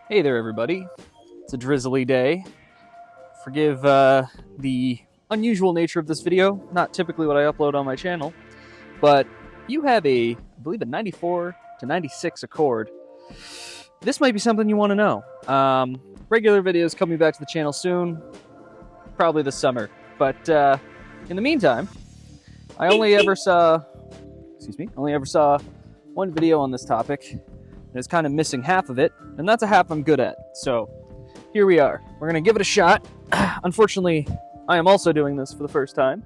Hey there, everybody. It's a drizzly day. Forgive the unusual nature of this video, not typically what I upload on my channel, but you have I believe a 94 to 96 Accord. This might be something you want to know. Regular videos coming back to the channel soon, probably this summer. But in the meantime, I only ever saw one video on this topic, and it's kind of missing half of it, and that's a half I'm good at. So here we are. We're going to give it a shot. Unfortunately, I am also doing this for the first time,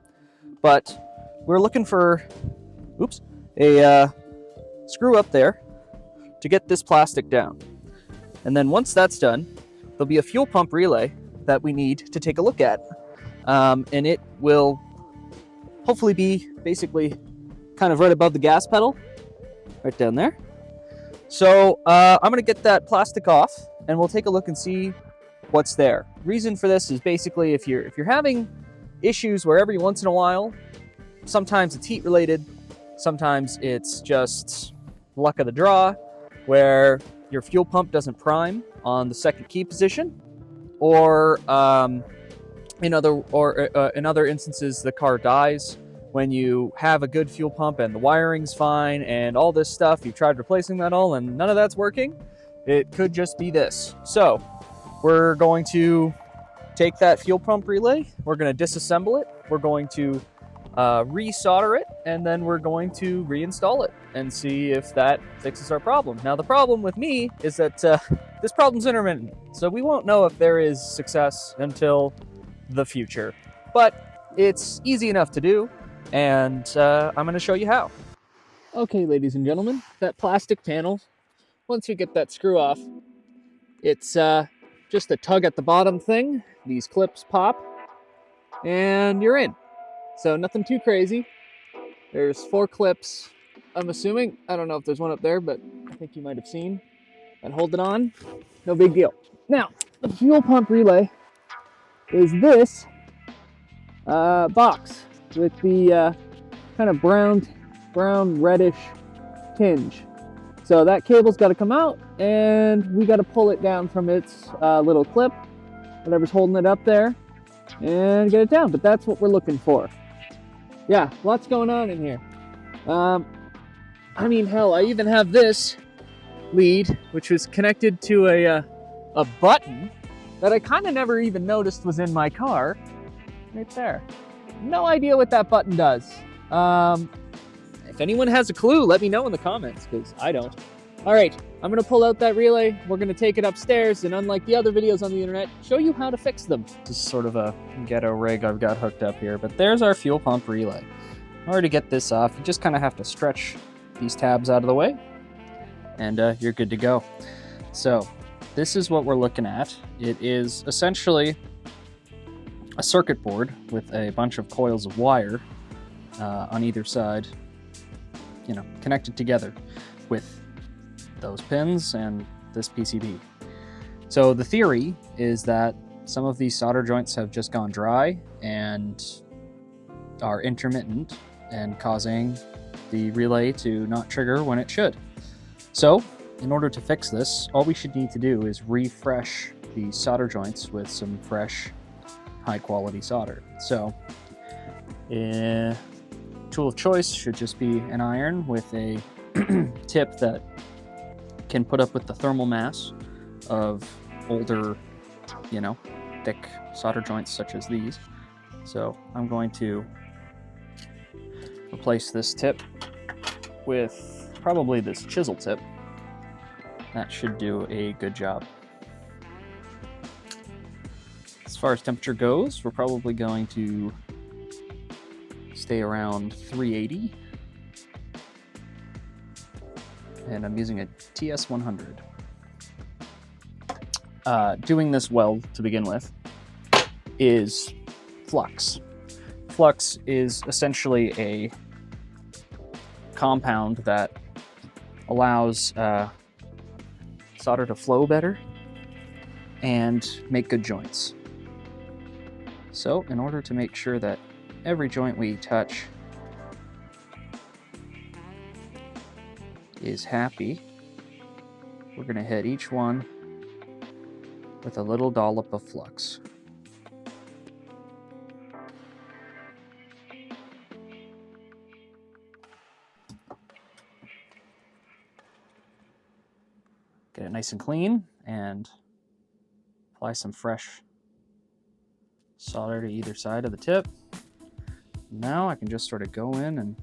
but we're looking for a screw up there to get this plastic down. And then once that's done, there'll be a fuel pump relay that we need to take a look at. And it will hopefully be basically kind of right above the gas pedal, right down there. So I'm going to get that plastic off, and we'll take a look and see what's there. Reason for this is basically if you're having issues where every once in a while, sometimes it's heat related, sometimes it's just luck of the draw, where your fuel pump doesn't prime on the second key position, or in other instances the car dies when you have a good fuel pump and the wiring's fine and all this stuff. You've tried replacing that all and none of that's working. It could just be this. So we're going to take that fuel pump relay, we're going to disassemble it, we're going to resolder it, and then we're going to reinstall it and see if that fixes our problem. Now the problem with me is that this problem's intermittent, so we won't know if there is success until the future. But it's easy enough to do, and I'm going to show you how. Okay, ladies and gentlemen, that plastic panel, once you get that screw off, it's just a tug at the bottom thing. These clips pop, and you're in. So nothing too crazy. There's 4 clips, I'm assuming. I don't know if there's one up there, but I think you might have seen. And hold it on. No big deal. Now, the fuel pump relay is this box with the kind of brown reddish tinge. So that cable's got to come out, and we got to pull it down from its little clip, whatever's holding it up there, and get it down. But that's what we're looking for. Yeah, lots going on in here. I mean, hell, I even have this lead, which was connected to a button that I kind of never even noticed was in my car. Right there. No idea what that button does. If anyone has a clue, let me know in the comments, because I don't. All right, I'm going to pull out that relay. We're going to take it upstairs, and unlike the other videos on the internet, show you how to fix them. This is sort of a ghetto rig I've got hooked up here, but there's our fuel pump relay. In order to get this off, you just kind of have to stretch these tabs out of the way, and you're good to go. So this is what we're looking at. It is essentially a circuit board with a bunch of coils of wire on either side, connected together with those pins and this PCB. So the theory is that some of these solder joints have just gone dry and are intermittent and causing the relay to not trigger when it should. So in order to fix this, all we should need to do is refresh the solder joints with some fresh high quality solder. So tool of choice should just be an iron with a tip that can put up with the thermal mass of older, thick solder joints such as these. So I'm going to replace this tip with probably this chisel tip. That should do a good job. As far as temperature goes, we're probably going to stay around 380. And I'm using a TS100. Doing this well to begin with is flux. Flux is essentially a compound that allows solder to flow better and make good joints. So in order to make sure that every joint we touch is happy, we're going to hit each one with a little dollop of flux. Get it nice and clean and apply some fresh solder to either side of the tip. Now I can just sort of go in and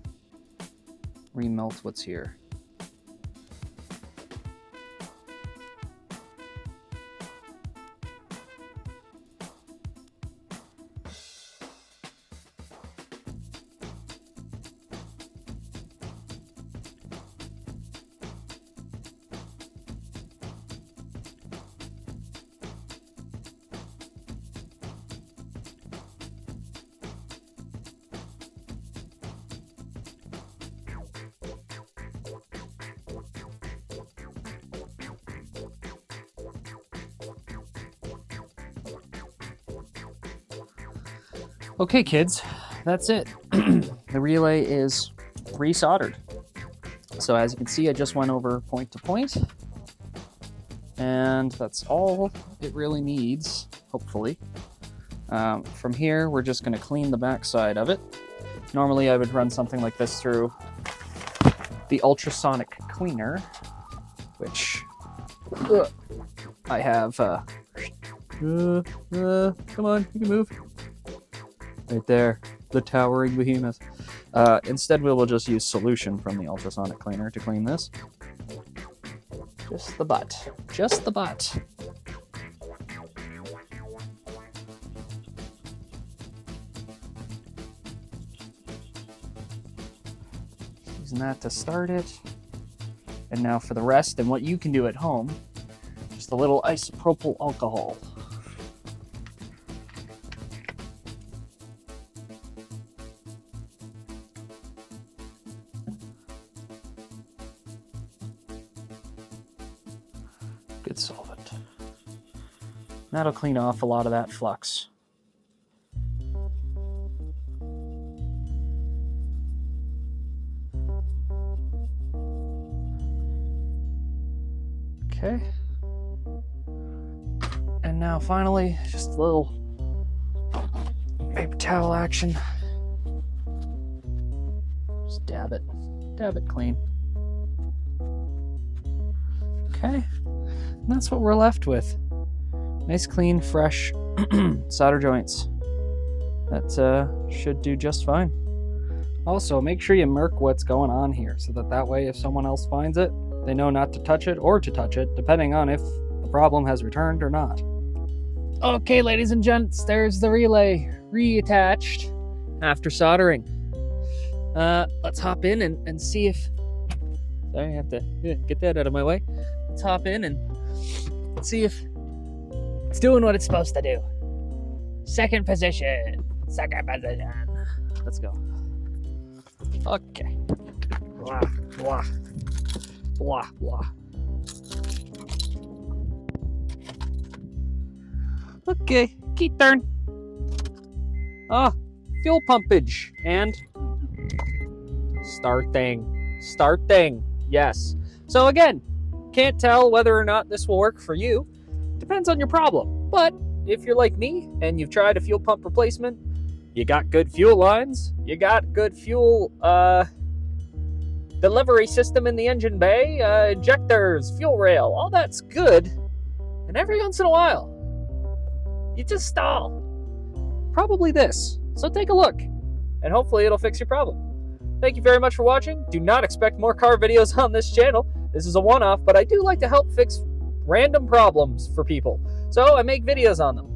remelt what's here. Okay, kids, that's it. The relay is resoldered. So as you can see, I just went over point to point, and that's all it really needs, hopefully. From here, we're just going to clean the back side of it. Normally, I would run something like this through the ultrasonic cleaner, which I have. Come on, you can move. Right there, the towering behemoth. Instead, we will just use solution from the ultrasonic cleaner to clean this. Just the butt. Just the butt. Using that to start it. And now for the rest, and what you can do at home, just a little isopropyl alcohol. Good solvent. That'll clean off a lot of that flux. Okay. And now finally, just a little paper towel action. Just dab it clean. Okay. And that's what we're left with. Nice, clean, fresh solder joints. That should do just fine. Also, make sure you mark what's going on here so that way if someone else finds it, they know not to touch it or to touch it, depending on if the problem has returned or not. Okay, ladies and gents, there's the relay reattached after soldering. Let's hop in and see if... Sorry, I have to get that out of my way. Let's hop in and see if it's doing what it's supposed to do. Second position. Let's go. Okay. Blah, blah. Blah, blah. Okay, key turn. Fuel pumpage and starting. Yes. So again, can't tell whether or not this will work for you. Depends on your problem. But if you're like me and you've tried a fuel pump replacement, you got good fuel lines, you got good fuel delivery system in the engine bay, injectors, fuel rail, all that's good. And every once in a while, you just stall. Probably this. So take a look, and hopefully it'll fix your problem. Thank you very much for watching. Do not expect more car videos on this channel. This is a one-off, but I do like to help fix random problems for people. So I make videos on them.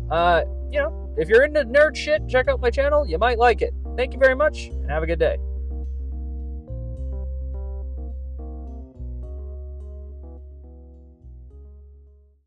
If you're into nerd shit, check out my channel. You might like it. Thank you very much, and have a good day.